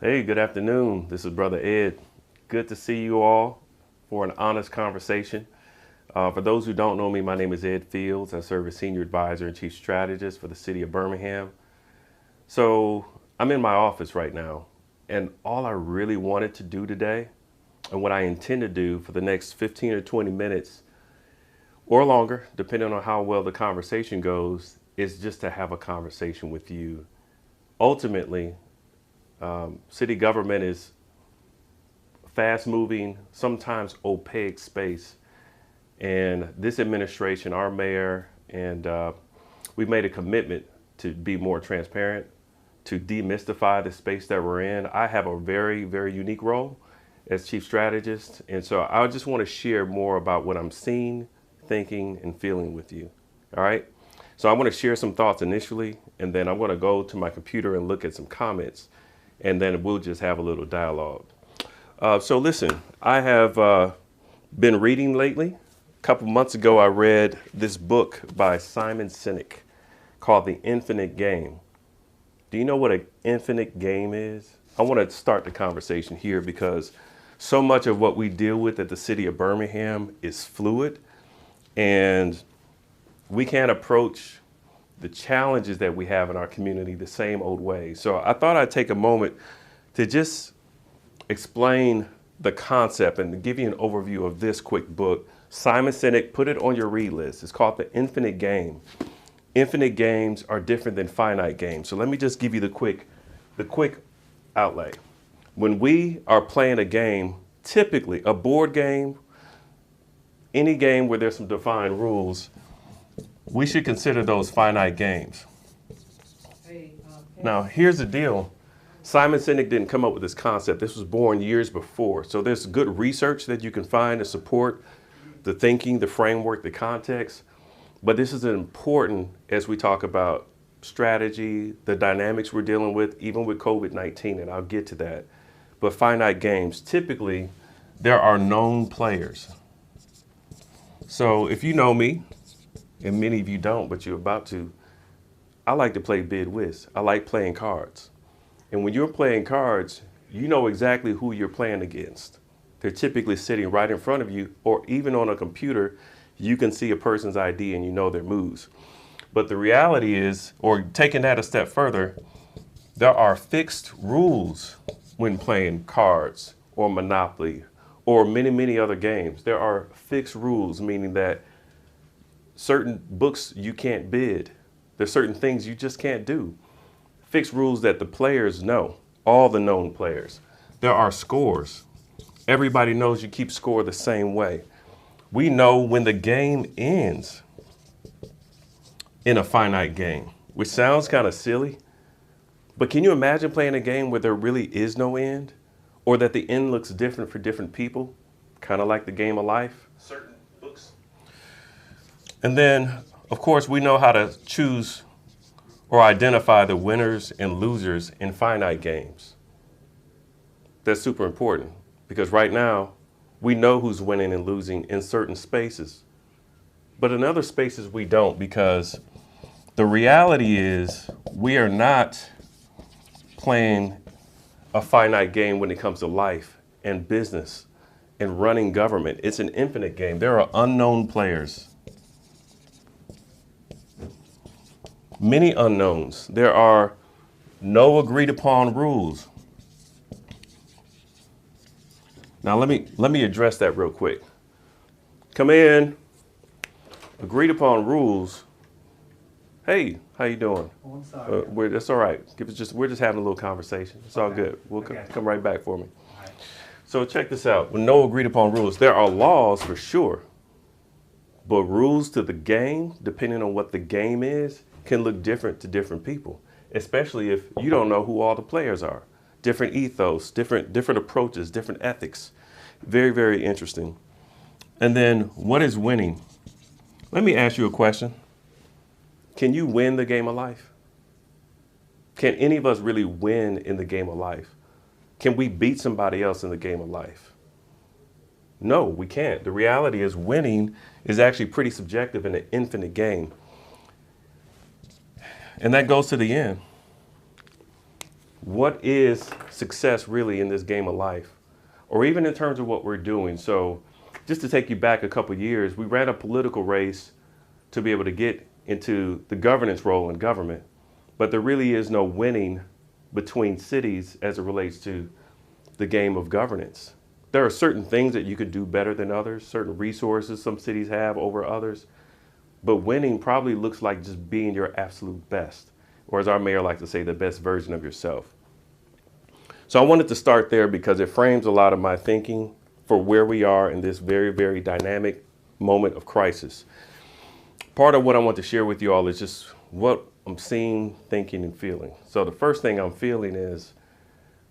Hey, good afternoon. This is Brother Ed. Good to see you all for an honest conversation. For those who don't know me, my name is Ed Fields. I serve as Senior Advisor and Chief Strategist for the city of Birmingham. So I'm in my office right now, and all I really wanted to do today, and what I intend to do for the next 15 or 20 minutes or longer, depending on how well the conversation goes, is just to have a conversation with you. Ultimately, city government is fast moving, sometimes opaque space. And this administration, our mayor, and we've made a commitment to be more transparent, to demystify the space that we're in. I have a very, very unique role as chief strategist. And so I just want to share more about what I'm seeing, thinking, and feeling with you. All right. So I want to share some thoughts initially, and then I'm going to go to my computer and look at some comments, and then we'll just have a little dialogue. So listen, I have been reading lately. A couple months ago, I read this book by Simon Sinek called The Infinite Game. Do you know what an infinite game is? I want to start the conversation here because so much of what we deal with at the city of Birmingham is fluid, and we can't approach the challenges that we have in our community the same old way. So I thought I'd take a moment to just explain the concept and to give you an overview of this quick book. Simon Sinek, put it on your read list. It's called The Infinite Game. Infinite games are different than finite games. So let me just give you the quick outlay. When we are playing a game, typically a board game, any game where there's some defined rules, we should consider those finite games. Now, here's the deal. Simon Sinek didn't come up with this concept. This was born years before. So there's good research that you can find to support the thinking, the framework, the context. But this is important as we talk about strategy, the dynamics we're dealing with, even with COVID-19, and I'll get to that. But finite games, typically, there are known players. So if you know me, and many of you don't, but you're about to, I like to play bid whist. I like playing cards. And when you're playing cards, you know exactly who you're playing against. They're typically sitting right in front of you, or even on a computer, you can see a person's ID and you know their moves. But the reality is, or taking that a step further, there are fixed rules when playing cards or Monopoly or many, many other games. There are fixed rules, meaning that certain books you can't bid. There's certain things you just can't do. Fixed rules that the players know, all the known players. There are scores. Everybody knows you keep score the same way. We know when the game ends in a finite game, which sounds kind of silly, but can you imagine playing a game where there really is no end, or that the end looks different for different people, kind of like the game of life? Certain books. And then, of course, we know how to choose or identify the winners and losers in finite games. That's super important because right now we know who's winning and losing in certain spaces, but in other spaces we don't, because the reality is we are not playing a finite game when it comes to life and business and running government. It's an infinite game. There are unknown players. Many unknowns. There are no agreed upon rules. Now let me address that real quick. Come in. Agreed upon rules. Hey, how you doing? Oh, I'm sorry. That's all right. We're just having a little conversation. It's all Okay. good. We'll Okay. come right back for me. All right. So check this out. With no agreed upon rules, there are laws for sure, but rules to the game, depending on what the game is, can look different to different people, especially if you don't know who all the players are. Different ethos, different approaches, different ethics. Very, very interesting. And then what is winning? Let me ask you a question. Can you win the game of life? Can any of us really win in the game of life? Can we beat somebody else in the game of life? No, we can't. The reality is winning is actually pretty subjective in an infinite game. And that goes to the end. what is success really in this game of life, or even in terms of what we're doing. So just to take you back a couple of years, we ran a political race to be able to get into the governance role in government, but there really is no winning between cities as it relates to the game of governance. There are certain things that you could do better than others, certain resources some cities have over others, but winning probably looks like just being your absolute best, or as our mayor likes to say, the best version of yourself. So I wanted to start there because it frames a lot of my thinking for where we are in this very, very dynamic moment of crisis. Part of what I want to share with you all is just what I'm seeing, thinking, and feeling. So the first thing I'm feeling is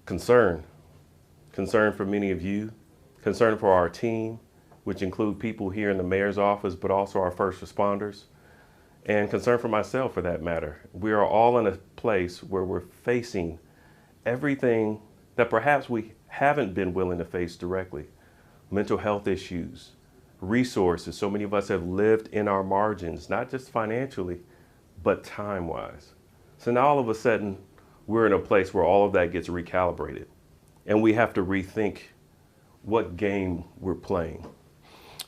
concern. Concern for many of you, concern for our team, which include people here in the mayor's office, but also our first responders, and concern for myself for that matter. We are all in a place where we're facing everything that perhaps we haven't been willing to face directly. Mental health issues, resources. So many of us have lived in our margins, not just financially, but time-wise. So now all of a sudden, we're in a place where all of that gets recalibrated. And we have to rethink what game we're playing.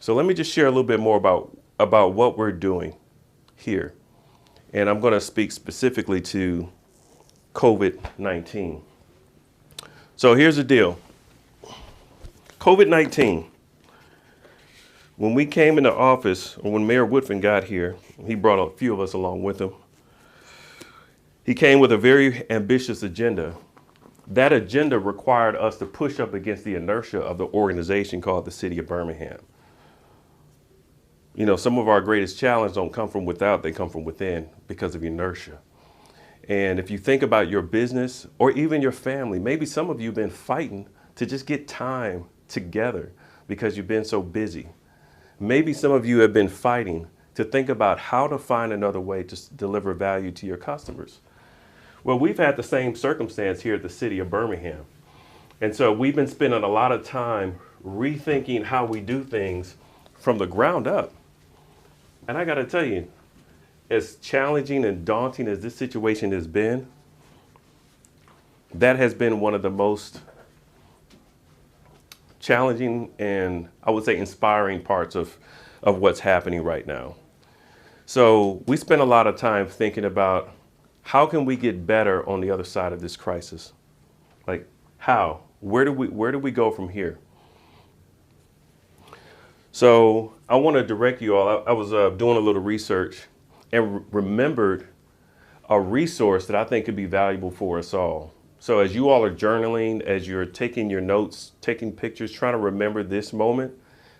So let me just share a little bit more about what we're doing here. And I'm going to speak specifically to COVID-19. So here's the deal. COVID-19. When we came into office, or when Mayor Woodfin got here, he brought a few of us along with him. He came with a very ambitious agenda. That agenda required us to push up against the inertia of the organization called the City of Birmingham. You know, some of our greatest challenges don't come from without, they come from within because of inertia. And if you think about your business or even your family, maybe some of you have been fighting to just get time together because you've been so busy. Maybe some of you have been fighting to think about how to find another way to deliver value to your customers. Well, we've had the same circumstance here at the City of Birmingham. And so we've been spending a lot of time rethinking how we do things from the ground up. And I got to tell you, as challenging and daunting as this situation has been, that has been one of the most challenging and I would say inspiring parts of what's happening right now. So we spent a lot of time thinking about how can we get better on the other side of this crisis? Like how? Where do we go from here? So I want to direct you all. I was doing a little research and remembered a resource that I think could be valuable for us all. So as you all are journaling, as you're taking your notes, taking pictures, trying to remember this moment,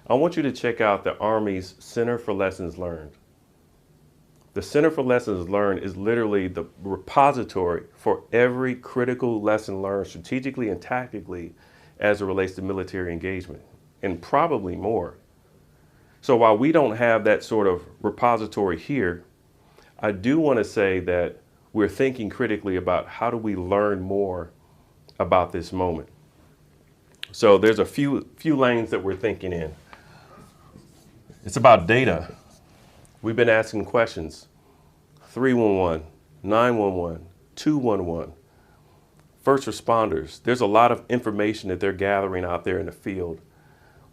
I want you to check out the Army's Center for Lessons Learned. The Center for Lessons Learned is literally the repository for every critical lesson learned strategically and tactically as it relates to military engagement, and probably more. So while we don't have that sort of repository here, I do want to say that we're thinking critically about how do we learn more about this moment. So there's a few lanes that we're thinking in. It's about data. We've been asking questions. 311, 911, 211, first responders. There's a lot of information that they're gathering out there in the field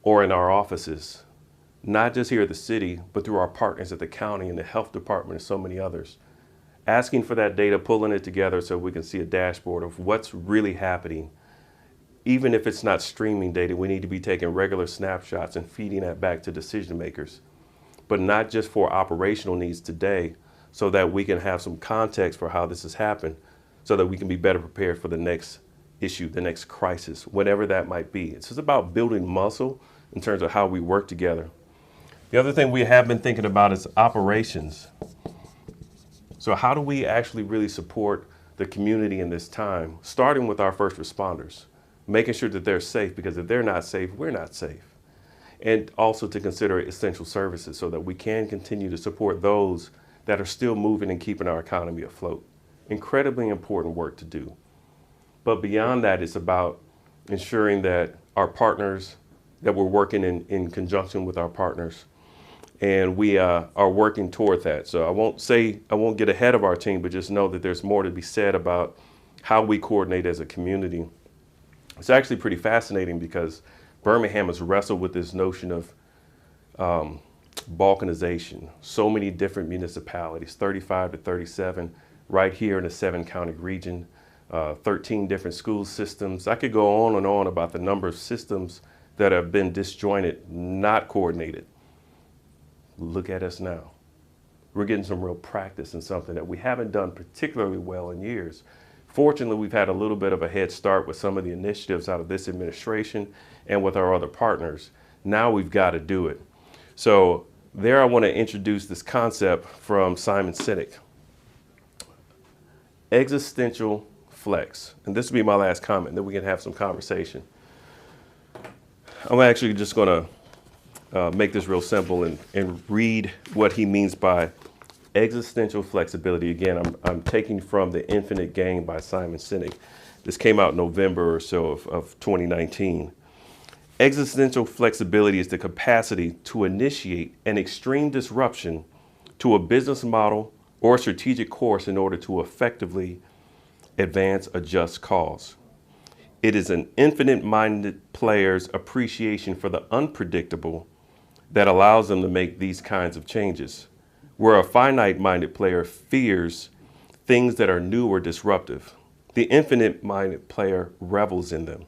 or in our offices, not just here at the city, but through our partners at the county and the health department and so many others. Asking for that data, pulling it together so we can see a dashboard of what's really happening. Even if it's not streaming data, we need to be taking regular snapshots and feeding that back to decision makers, but not just for operational needs today, so that we can have some context for how this has happened, so that we can be better prepared for the next issue, the next crisis, whatever that might be. It's just about building muscle in terms of how we work together. The other thing we have been thinking about is operations. So how do we actually really support the community in this time, starting with our first responders, making sure that they're safe, because if they're not safe, we're not safe. And also to consider essential services so that we can continue to support those that are still moving and keeping our economy afloat. Incredibly important work to do. But beyond that, it's about ensuring that our partners, that we're working in conjunction with our partners, and we are working toward that. So I won't get ahead of our team, but just know that there's more to be said about how we coordinate as a community. It's actually pretty fascinating because Birmingham has wrestled with this notion of balkanization. So many different municipalities, 35 to 37, right here in the 7-county region, 13 different school systems. I could go on and on about the number of systems that have been disjointed, not coordinated. Look at us now. We're getting some real practice in something that we haven't done particularly well in years. Fortunately, we've had a little bit of a head start with some of the initiatives out of this administration and with our other partners. Now we've got to do it. So there I want to introduce this concept from Simon Sinek. Existential flex. And this will be my last comment, then we can have some conversation. I'm actually just going to make this real simple and read what he means by existential flexibility. Again, I'm taking from The Infinite Game by Simon Sinek. This came out in November or so of 2019. Existential flexibility is the capacity to initiate an extreme disruption to a business model or strategic course in order to effectively advance a just cause. It is an infinite-minded player's appreciation for the unpredictable that allows them to make these kinds of changes, where a finite-minded player fears things that are new or disruptive. The infinite-minded player revels in them.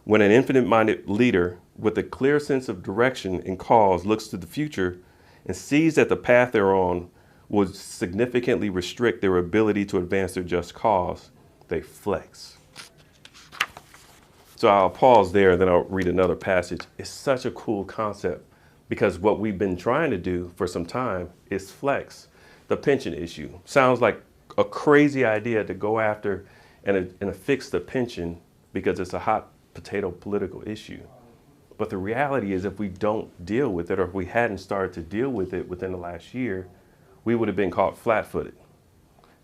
When an infinite-minded leader with a clear sense of direction and cause looks to the future and sees that the path they're on will significantly restrict their ability to advance their just cause, they flex. So I'll pause there and then I'll read another passage. It's such a cool concept because what we've been trying to do for some time is flex. The pension issue sounds like a crazy idea to go after and affix the pension because it's a hot potato political issue. But the reality is if we don't deal with it, or if we hadn't started to deal with it within the last year, we would have been caught flat-footed.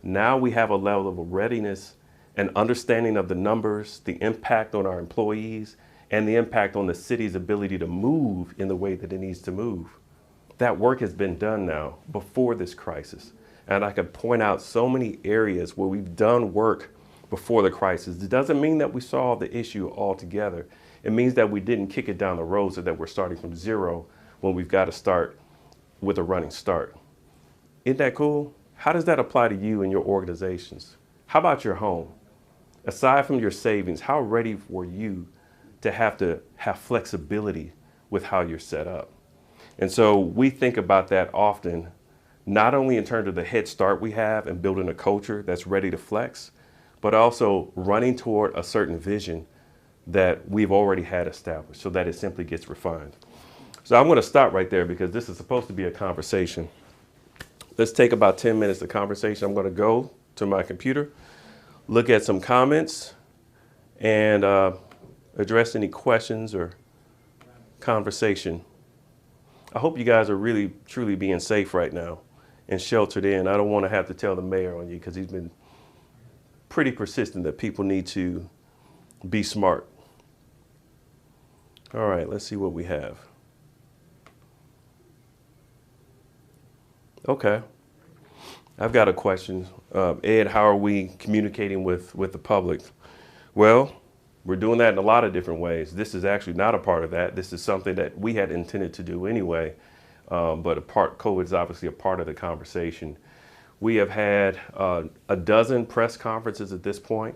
Now we have a level of readiness and understanding of the numbers, the impact on our employees, and the impact on the city's ability to move in the way that it needs to move. That work has been done now before this crisis. And I could point out so many areas where we've done work before the crisis. It doesn't mean that we solved the issue altogether. It means that we didn't kick it down the road so that we're starting from zero when we've got to start with a running start. Isn't that cool? How does that apply to you and your organizations? How about your home? Aside from your savings, how ready were you to have flexibility with how you're set up? And so we think about that often, not only in terms of the head start we have in building a culture that's ready to flex, but also running toward a certain vision that we've already had established so that it simply gets refined. So I'm going to stop right there because this is supposed to be a conversation. Let's take about 10 minutes of conversation. I'm going to go to my computer, look at some comments, and address any questions or conversation. I hope you guys are really, truly being safe right now and sheltered in. I don't want to have to tell the mayor on you because he's been pretty persistent that people need to be smart. All right, let's see what we have. Okay, I've got a question. Ed, how are we communicating with the public? Well, we're doing that in a lot of different ways. This is actually not a part of that. This is something that we had intended to do anyway, but COVID is obviously a part of the conversation. We have had a dozen press conferences at this point.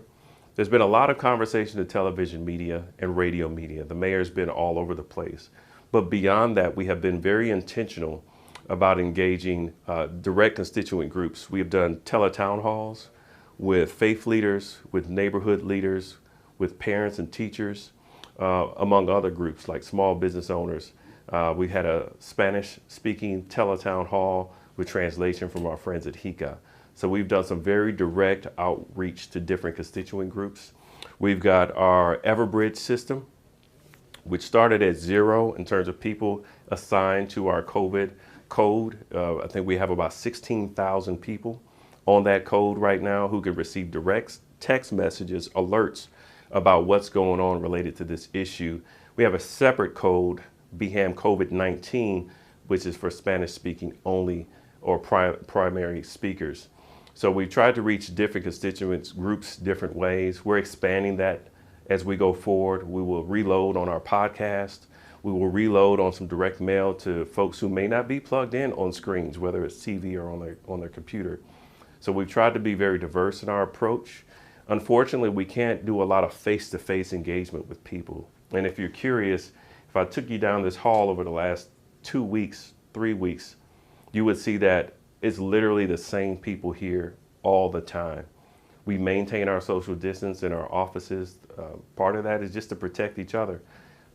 There's been a lot of conversation in television media and radio media. The mayor's been all over the place. But beyond that, we have been very intentional about engaging direct constituent groups. We have done teletown halls with faith leaders, with neighborhood leaders, with parents and teachers, among other groups like small business owners. We had a Spanish-speaking teletown hall with translation from our friends at HICA. So we've done some very direct outreach to different constituent groups. We've got our Everbridge system, which started at 0 in terms of people assigned to our COVID code. I think we have about 16,000 people on that code right now who can receive direct text messages, alerts about what's going on related to this issue. We have a separate code, BHAM COVID-19, which is for Spanish speaking only or primary speakers. So we've tried to reach different constituents groups different ways. We're expanding that as we go forward. We will reload on our podcast. We will reload on some direct mail to folks who may not be plugged in on screens, whether it's TV or on their computer. So we've tried to be very diverse in our approach. Unfortunately, we can't do a lot of face-to-face engagement with people. And if you're curious, if I took you down this hall over the last 2 weeks, 3 weeks, you would see that it's literally the same people here all the time. We maintain our social distance in our offices. Part of that is just to protect each other.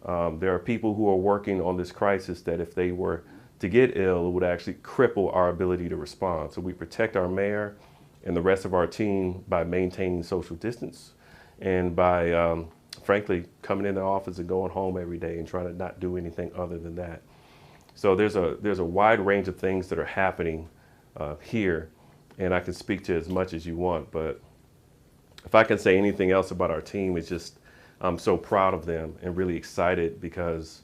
There are people who are working on this crisis that if they were to get ill, it would actually cripple our ability to respond. So we protect our mayor and the rest of our team by maintaining social distance and by, frankly, coming in the office and going home every day and trying to not do anything other than that. So there's a wide range of things that are happening here, and I can speak to as much as you want, but if I can say anything else about our team, it's just I'm so proud of them and really excited because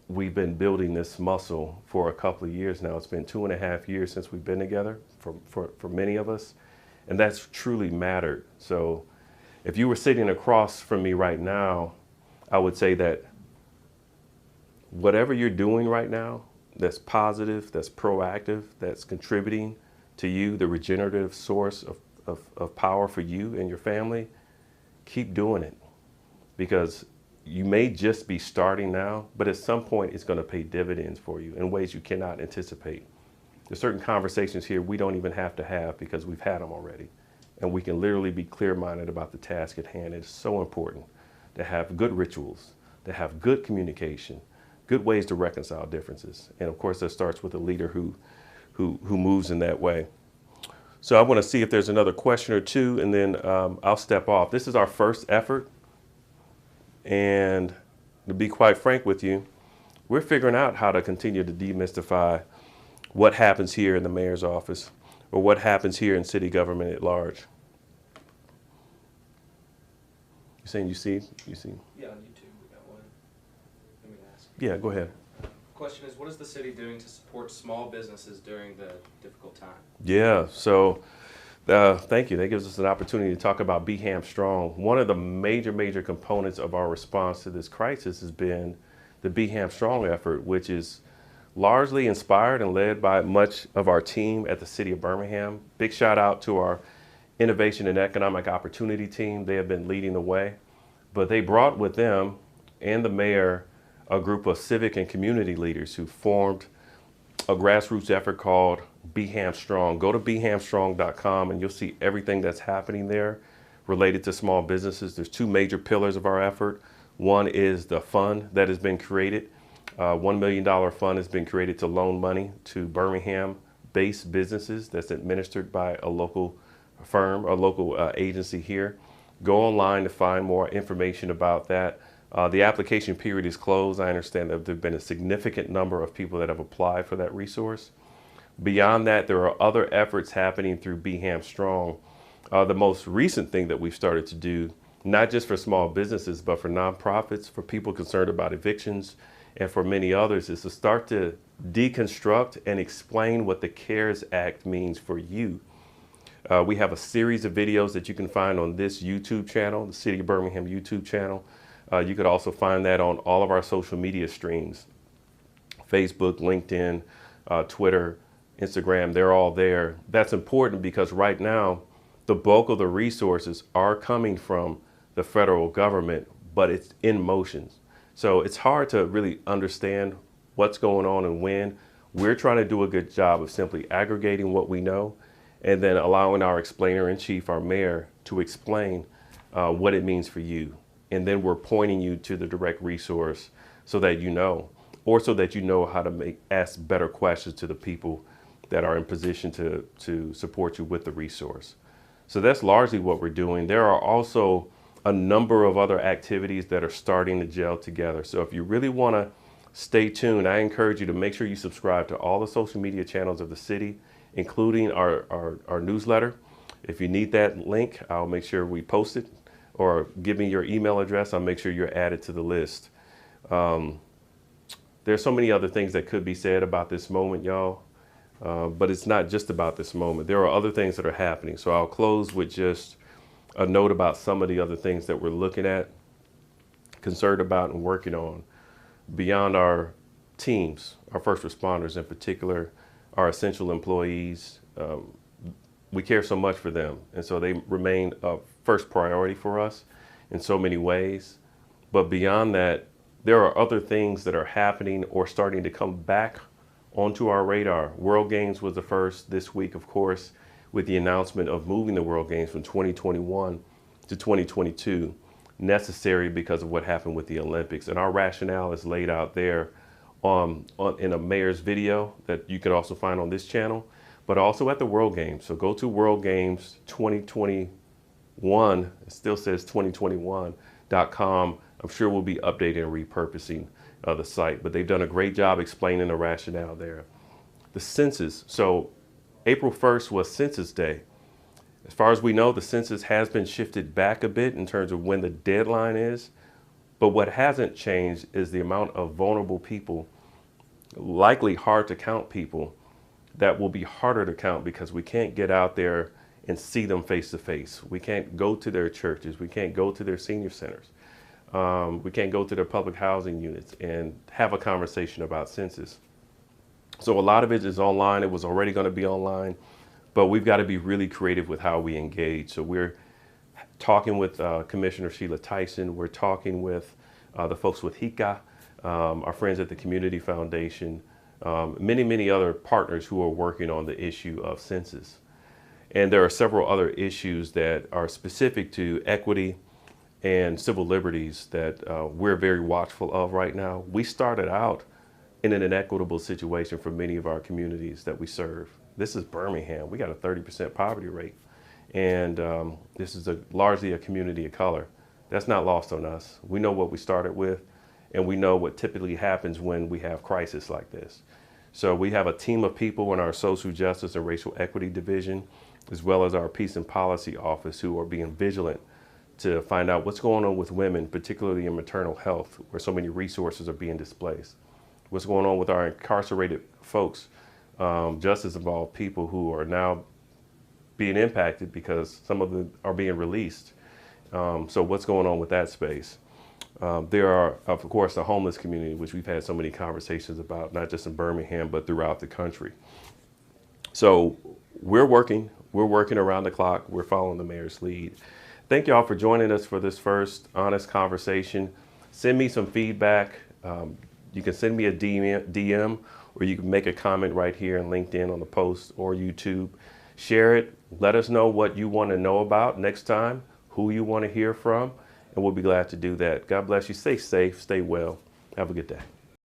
we've been building this muscle for a couple of years now. It's been 2.5 years since we've been together for many of us, and that's truly mattered. So if you were sitting across from me right now, I would say that whatever you're doing right now that's positive, that's proactive, that's contributing to you, the regenerative source of power for you and your family, keep doing it. Because you may just be starting now, but at some point it's going to pay dividends for you in ways you cannot anticipate. There's certain conversations here we don't even have to have because we've had them already. And we can literally be clear-minded about the task at hand. It's so important to have good rituals, to have good communication, good ways to reconcile differences. And of course, that starts with a leader who moves in that way. So I want to see if there's another question or two, and then I'll step off. This is our first effort. And to be quite frank with you, we're figuring out how to continue to demystify what happens here in the mayor's office or what happens here in city government at large. You saying you see? Yeah, on YouTube we got one. Let me ask. Yeah, go ahead. Question is, what is the city doing to support small businesses during the difficult time? Yeah, so thank you. That gives us an opportunity to talk about BhamStrong. One of the major components of our response to this crisis has been the BhamStrong effort, which is largely inspired and led by much of our team at the City of Birmingham. Big shout out to our Innovation and Economic Opportunity team. They have been leading the way, but they brought with them and the mayor a group of civic and community leaders who formed a grassroots effort called BhamStrong. Go to BhamStrong.com and you'll see everything that's happening there related to small businesses. There's two major pillars of our effort. One is the fund that has been created. $1 million fund has been created to loan money to Birmingham-based businesses that's administered by a local firm, a local agency here. Go online to find more information about that. The application period is closed. I understand that there have been a significant number of people that have applied for that resource. Beyond that, there are other efforts happening through BhamStrong. The most recent thing that we've started to do, not just for small businesses, but for nonprofits, for people concerned about evictions, and for many others, is to start to deconstruct and explain what the CARES Act means for you. We have a series of videos that you can find on this YouTube channel, the City of Birmingham YouTube channel. You could also find that on all of our social media streams, Facebook, LinkedIn, Twitter, Instagram, they're all there. That's important because right now, the bulk of the resources are coming from the federal government, but it's in motion. So it's hard to really understand what's going on and when. We're trying to do a good job of simply aggregating what we know and then allowing our explainer-in-chief, our mayor, to explain what it means for you. And then we're pointing you to the direct resource so that you know, or so that you know how to ask better questions to the people that are in position to support you with the resource. So that's largely what we're doing. There are also a number of other activities that are starting to gel together. So if you really want to stay tuned, I encourage you to make sure you subscribe to all the social media channels of the city, including our newsletter. If you need that link, I'll make sure we post it, or give me your email address. I'll make sure you're added to the list. There's so many other things that could be said about this moment, y'all. But it's not just about this moment. There are other things that are happening. So I'll close with just a note about some of the other things that we're looking at, concerned about, and working on beyond our teams, our first responders in particular, our essential employees. We care so much for them, and so they remain a first priority for us in so many ways. But beyond that, there are other things that are happening or starting to come back onto our radar. World Games was the first this week, of course, with the announcement of moving the World Games from 2021 to 2022, necessary because of what happened with the Olympics. And our rationale is laid out there in a mayor's video that you can also find on this channel, but also at the World Games. So go to World Games 2021, it still says 2021.com. I'm sure we'll be updating and repurposing the site, but they've done a great job explaining the rationale there. The census. So April 1st was Census Day. As far as we know, the census has been shifted back a bit in terms of when the deadline is, but what hasn't changed is the amount of vulnerable people, likely hard to count people, that will be harder to count because we can't get out there and see them face to face. We can't go to their churches. We can't go to their senior centers. We can't go to their public housing units and have a conversation about census. So a lot of it is online. It was already going to be online, but we've got to be really creative with how we engage. So we're talking with Commissioner Sheila Tyson. We're talking with the folks with HICA, our friends at the Community Foundation, many other partners who are working on the issue of census. And there are several other issues that are specific to equity and civil liberties that we're very watchful of right now. We started out in an inequitable situation for many of our communities that we serve. This is Birmingham. We got a 30% poverty rate. And this is largely a community of color. That's not lost on us. We know what we started with, and we know what typically happens when we have crisis like this. So we have a team of people in our Social Justice and Racial Equity Division, as well as our Peace and Policy Office, who are being vigilant to find out what's going on with women, particularly in maternal health, where so many resources are being displaced. What's going on with our incarcerated folks, justice involved people who are now being impacted because some of them are being released. So what's going on with that space? There are, of course, the homeless community, which we've had so many conversations about, not just in Birmingham, but throughout the country. So we're working around the clock. We're following the mayor's lead. Thank y'all for joining us for this first honest conversation. Send me some feedback. You can send me a DM, or you can make a comment right here in LinkedIn on the post or YouTube. Share it. Let us know what you want to know about next time, who you want to hear from, and we'll be glad to do that. God bless you. Stay safe. Stay well. Have a good day.